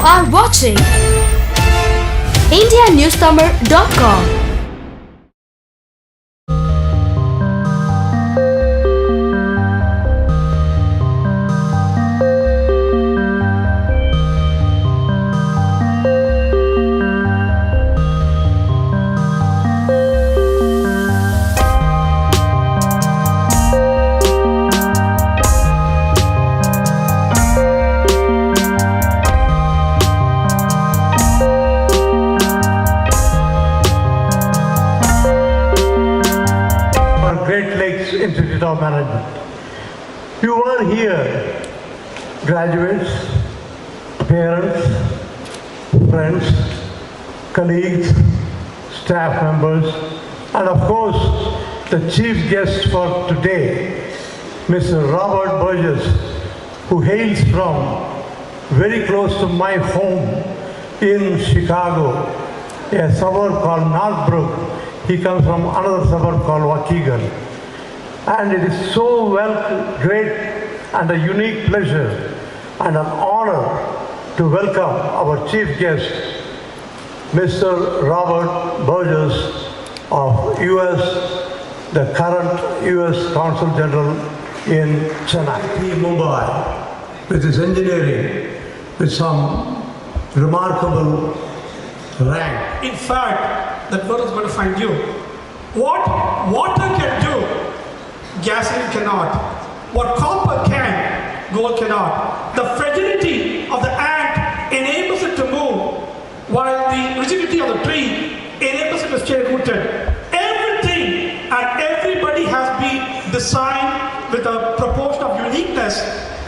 are watching indianewstamil.com. Great Lakes Institute of Management. You are here, graduates, parents, friends, colleagues, staff members, and of course, the chief guest for today, Mr. Robert Burgess, who hails from very close to my home in Chicago, a suburb called Northbrook. He comes from another suburb called Waukegan. And it is so great and a unique pleasure and an honor to welcome our chief guest, Mr. Robert Burgess of US, the current US Consul General in Chennai, Mumbai, with his engineering, with some remarkable rank. In fact, that word is going to find you. What water can do, gasoline cannot. What copper can, gold cannot. The fragility of the ant enables it to move, while the rigidity of the tree enables it to stay rooted. Everything and everybody has been designed with a proportion of uniqueness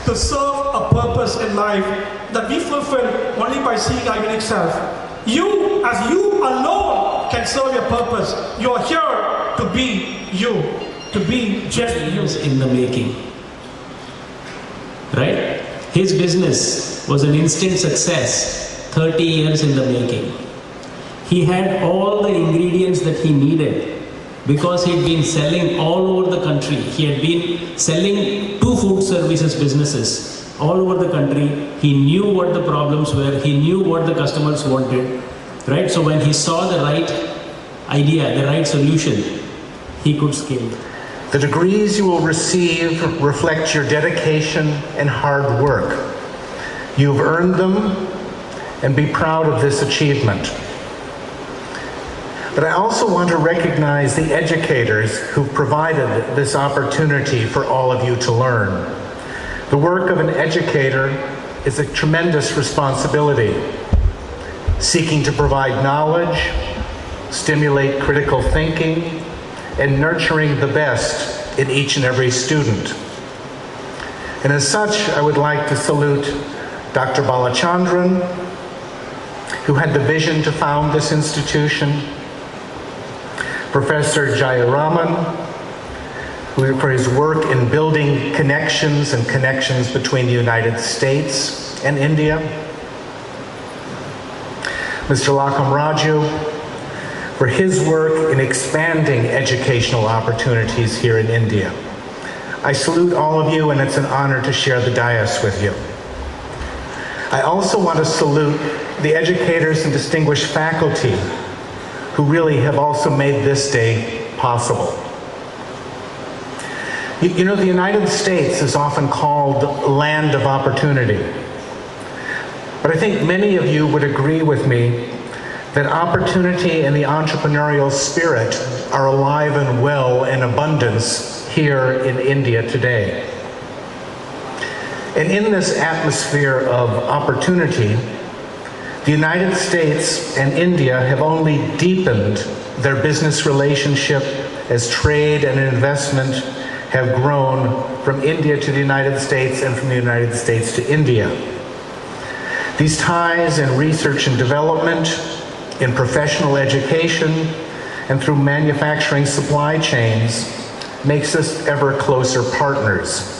to serve a purpose in life that we fulfill only by seeing our unique self. You, as you alone, can serve your purpose. You are here to be you, to be just you. In the making, right? His business was an instant success, 30 years in the making. He had all the ingredients that he needed because he'd been selling all over the country. He had been selling 2 food services businesses all over the country. He knew what the problems were. He knew what the customers wanted, right? So when he saw the right idea, the right solution, he could scale it. The degrees you will receive reflect your dedication and hard work. You've earned them, and be proud of this achievement. But I also want to recognize the educators who've provided this opportunity for all of you to learn. The work of an educator is a tremendous responsibility, seeking to provide knowledge, stimulate critical thinking, and nurturing the best in each and every student. And as such, I would like to salute Dr. Balachandran, who had the vision to found this institution, Professor Jayaraman, for his work in building connections between the United States and India, Mr. Lakam Raju, for his work in expanding educational opportunities here in India. I salute all of you, and it's an honor to share the dais with you. I also want to salute the educators and distinguished faculty who really have also made this day possible. You know, the United States is often called land of opportunity. But I think many of you would agree with me that opportunity and the entrepreneurial spirit are alive and well in abundance here in India today. And in this atmosphere of opportunity, the United States and India have only deepened their business relationship as trade and investment have grown from India to the United States and from the United States to India. These ties in research and development, in professional education, and through manufacturing supply chains makes us ever closer partners.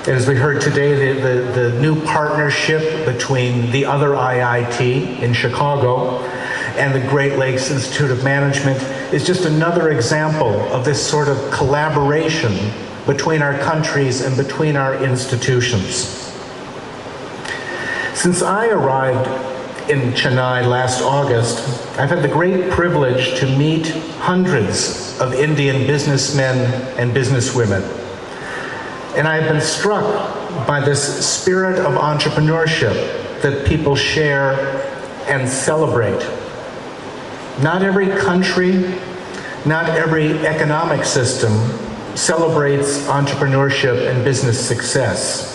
As we heard today, the new partnership between the other IIT in Chicago and the Great Lakes Institute of Management is just another example of this sort of collaboration between our countries and between our institutions. Since I arrived in Chennai last August, I've had the great privilege to meet hundreds of Indian businessmen and businesswomen. And I've been struck by this spirit of entrepreneurship that people share and celebrate. Not every country, not every economic system celebrates entrepreneurship and business success.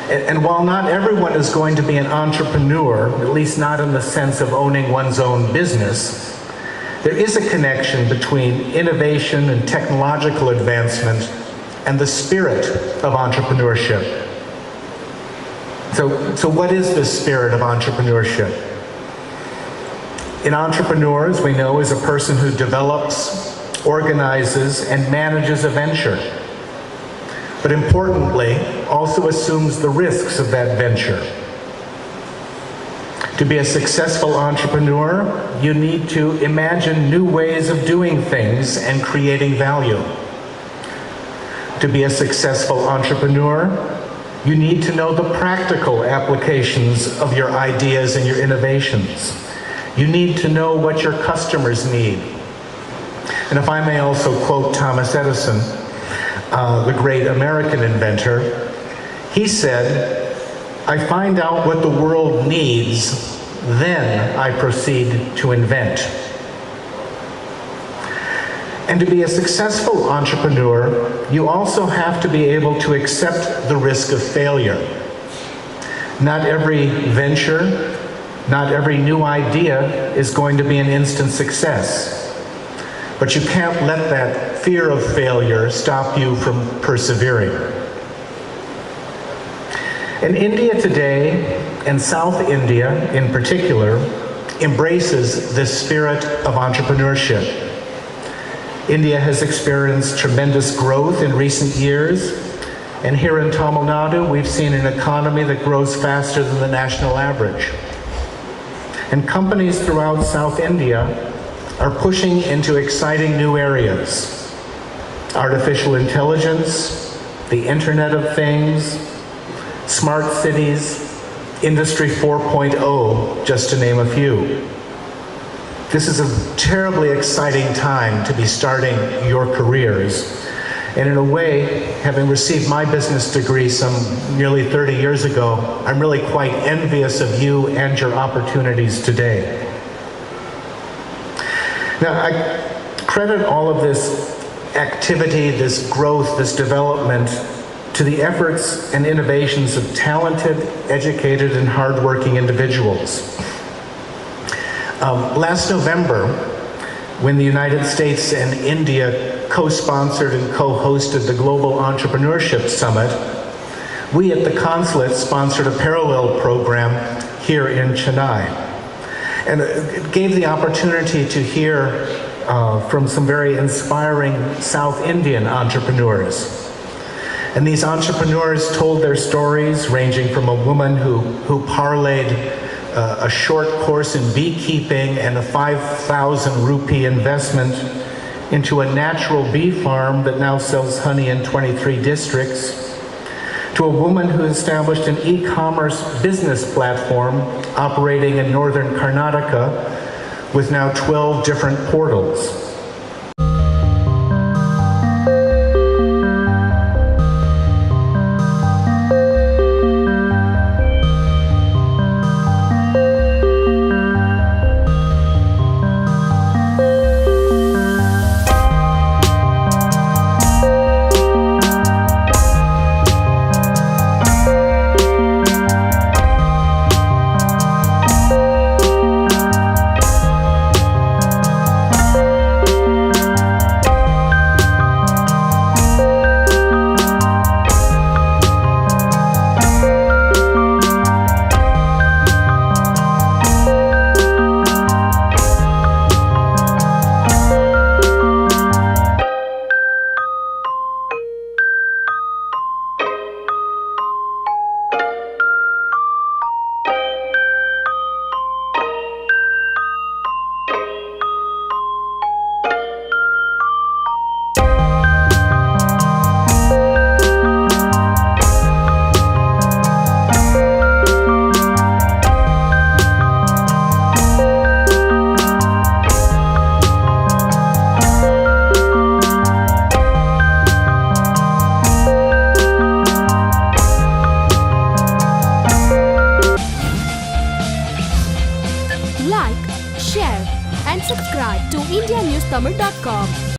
And while not everyone is going to be an entrepreneur, at least not in the sense of owning one's own business, there is a connection between innovation and technological advancement and the spirit of entrepreneurship. So what is this spirit of entrepreneurship? An entrepreneur, as we know, is a person who develops, organizes, and manages a venture. But importantly, also assumes the risks of that venture. To be a successful entrepreneur, you need to imagine new ways of doing things and creating value. To be a successful entrepreneur, you need to know the practical applications of your ideas and your innovations. You need to know what your customers need. And if I may also quote Thomas Edison, the great American inventor, he said, "I find out what the world needs, then I proceed to invent." And to be a successful entrepreneur, you also have to be able to accept the risk of failure. Not every venture, not every new idea is going to be an instant success. But you can't let that fear of failure stop you from persevering. And India today, and South India in particular, embraces this spirit of entrepreneurship. India has experienced tremendous growth in recent years, and here in Tamil Nadu, we've seen an economy that grows faster than the national average. And companies throughout South India are pushing into exciting new areas. Artificial intelligence, the Internet of Things, smart cities, Industry 4.0, just to name a few. This is a terribly exciting time to be starting your careers. And in a way, having received my business degree some nearly 30 years ago, I'm really quite envious of you and your opportunities today. Now, I credit all of this activity, this growth, this development to the efforts and innovations of talented, educated, and hardworking individuals. Last November, when the United States and India co-sponsored and co-hosted the Global Entrepreneurship Summit, we at the consulate sponsored a parallel program here in Chennai. And it gave the opportunity to hear from some very inspiring South Indian entrepreneurs. And these entrepreneurs told their stories, ranging from a woman who parlayed a short course in beekeeping and a 5,000 rupee investment into a natural bee farm that now sells honey in 23 districts, to a woman who established an e-commerce business platform operating in northern Karnataka with now 12 different portals. subscribe to indianewstamil.com.